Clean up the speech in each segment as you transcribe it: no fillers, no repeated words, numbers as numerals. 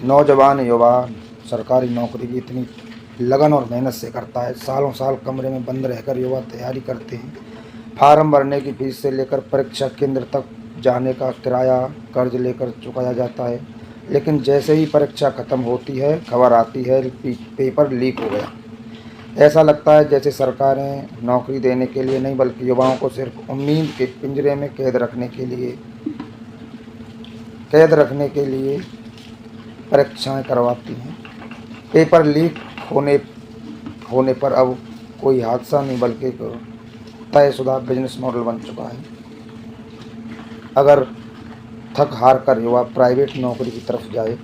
नौजवान युवा सरकारी नौकरी की इतनी लगन और मेहनत से करता है। सालों साल कमरे में बंद रहकर युवा तैयारी करते हैं। फार्म भरने की फीस से लेकर परीक्षा केंद्र तक जाने का किराया कर्ज लेकर चुकाया जाता है। लेकिन जैसे ही परीक्षा खत्म होती है, खबर आती है पेपर लीक हो गया। ऐसा लगता है जैसे सरकारें नौकरी देने के लिए नहीं बल्कि युवाओं को सिर्फ उम्मीद के पिंजरे में कैद रखने के लिए परीक्षाएं करवाती हैं। पेपर लीक होने होने पर अब कोई हादसा नहीं बल्कि एक तयशुदा बिजनेस मॉडल बन चुका है। अगर थक हार कर युवा प्राइवेट नौकरी की तरफ जाए,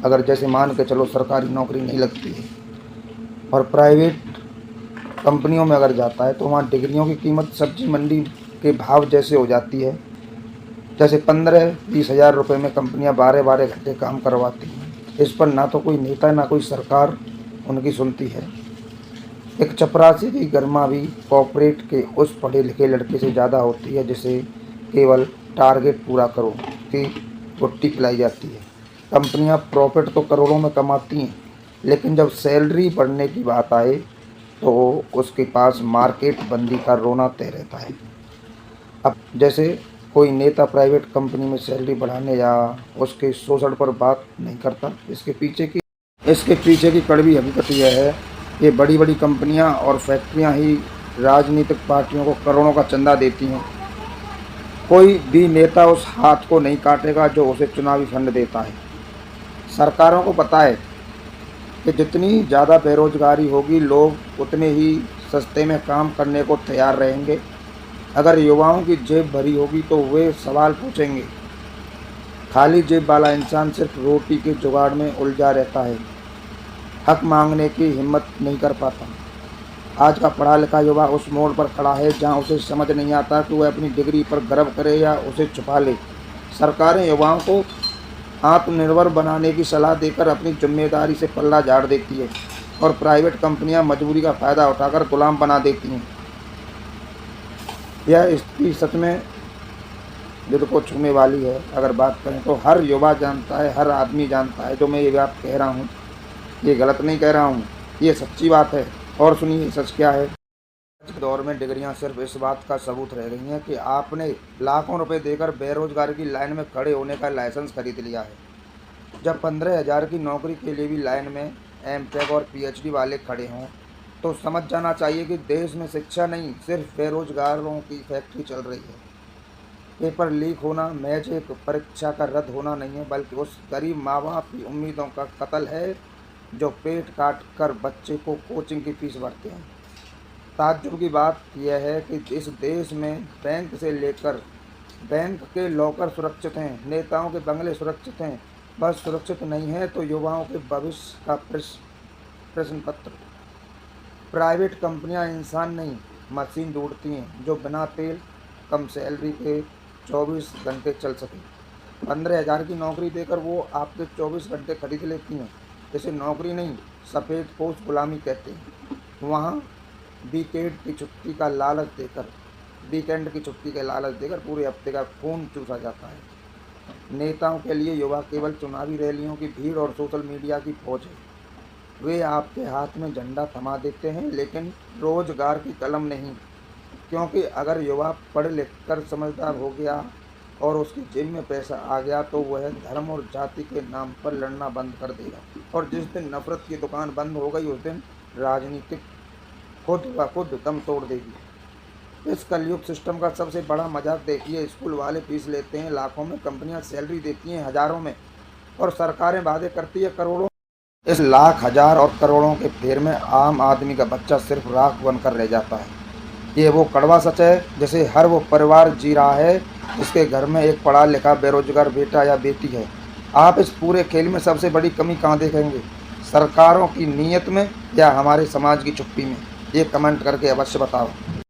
अगर जैसे मान के चलो सरकारी नौकरी नहीं लगती है और प्राइवेट कंपनियों में अगर जाता है तो वहाँ डिग्रियों की कीमत सब्जी मंडी के भाव जैसे हो जाती है। जैसे 15-20 हज़ार रुपये में कंपनियां 12-12 घंटे काम करवाती हैं। इस पर ना तो कोई नेता ना कोई सरकार उनकी सुनती है। एक चपरासी की गरिमा भी कॉर्पोरेट के उस पढ़े लिखे लड़के से ज़्यादा होती है जिसे केवल टारगेट पूरा करो की गुट्टी पिलाई जाती है। कंपनियां प्रॉफिट तो करोड़ों में कमाती हैं, लेकिन जब सैलरी बढ़ने की बात आए तो उसके पास मार्केट बंदी का रोना तय रहता है। अब जैसे कोई नेता प्राइवेट कंपनी में सैलरी बढ़ाने या उसके शोषण पर बात नहीं करता। इसके पीछे की कड़वी हकीकत यह है कि बड़ी बड़ी कंपनियां और फैक्ट्रियां ही राजनीतिक पार्टियों को करोड़ों का चंदा देती हैं। कोई भी नेता उस हाथ को नहीं काटेगा जो उसे चुनावी फंड देता है। सरकारों को पता है कि जितनी ज़्यादा बेरोजगारी होगी, लोग उतने ही सस्ते में काम करने को तैयार रहेंगे। अगर युवाओं की जेब भरी होगी तो वे सवाल पूछेंगे। खाली जेब वाला इंसान सिर्फ रोटी के जुगाड़ में उलझा रहता है, हक मांगने की हिम्मत नहीं कर पाता। आज का पढ़ा लिखा युवा उस मोड़ पर खड़ा है जहां उसे समझ नहीं आता कि वह अपनी डिग्री पर गर्व करे या उसे छुपा ले। सरकारें युवाओं को आत्मनिर्भर बनाने की सलाह देकर अपनी जिम्मेदारी से पल्ला झाड़ देती है और प्राइवेट कंपनियां मजबूरी का फ़ायदा उठाकर गुलाम बना देती हैं। यह स्थिति सच में दिल को छूने वाली है। अगर बात करें तो हर युवा जानता है, हर आदमी जानता है जो मैं ये बात कह रहा हूँ, ये गलत नहीं कह रहा हूँ, ये सच्ची बात है। और सुनिए सच क्या है। आज के दौर में डिग्रियां सिर्फ इस बात का सबूत रह गई हैं कि आपने लाखों रुपए देकर बेरोजगार की लाइन में खड़े होने का लाइसेंस खरीद लिया है। जब 15,000 की नौकरी के लिए भी लाइन में एमटेक और पीएचडी वाले खड़े हों तो समझ जाना चाहिए कि देश में शिक्षा नहीं, सिर्फ बेरोजगारों की फैक्ट्री चल रही है। पेपर लीक होना महज एक परीक्षा का रद्द होना नहीं है, बल्कि उस गरीब माँ बाप की उम्मीदों का कत्ल है जो पेट काट कर बच्चे को कोचिंग की फीस भरते हैं। ताज्जुब की बात यह है कि इस देश में बैंक से लेकर बैंक के लॉकर सुरक्षित हैं, नेताओं के बंगले सुरक्षित हैं, बस सुरक्षित नहीं है तो युवाओं के भविष्य का प्रश्न पत्र। प्राइवेट कंपनियां इंसान नहीं मशीन ढूंढती हैं जो बिना तेल कम सैलरी के 24 घंटे चल सके। 15,000 की नौकरी देकर वो आपके 24 घंटे खरीद लेती हैं। इसे नौकरी नहीं, सफ़ेद पोश गुलामी कहते हैं। वहाँ वीकेंड की छुट्टी का लालच देकर पूरे हफ्ते का खून चूसा जाता है। नेताओं के लिए युवा केवल चुनावी रैलियों की भीड़ और सोशल मीडिया की फौज है। वे आपके हाथ में झंडा थमा देते हैं लेकिन रोजगार की कलम नहीं, क्योंकि अगर युवा पढ़ लिख कर समझदार हो गया और उसकी जेब में पैसा आ गया तो वह धर्म और जाति के नाम पर लड़ना बंद कर देगा। और जिस दिन नफरत की दुकान बंद हो गई उस दिन राजनीतिक खुद ब खुद दम तोड़ देगी। इस कलयुग सिस्टम का सबसे बड़ा मजाक देखिए। स्कूल वाले फीस लेते हैं लाखों में, कंपनियां सैलरी देती हैं हज़ारों में और सरकारें वादे करती है करोड़ों। इस लाख, हज़ार और करोड़ों के फेर में आम आदमी का बच्चा सिर्फ राख बनकर रह जाता है। ये वो कड़वा सच है जिसे हर वो परिवार जी रहा है जिसके घर में एक पढ़ा लिखा बेरोजगार बेटा या बेटी है। आप इस पूरे खेल में सबसे बड़ी कमी कहाँ देखेंगे? सरकारों की नीयत में या हमारे समाज की चुप्पी में? ये कमेंट करके अवश्य बताओ।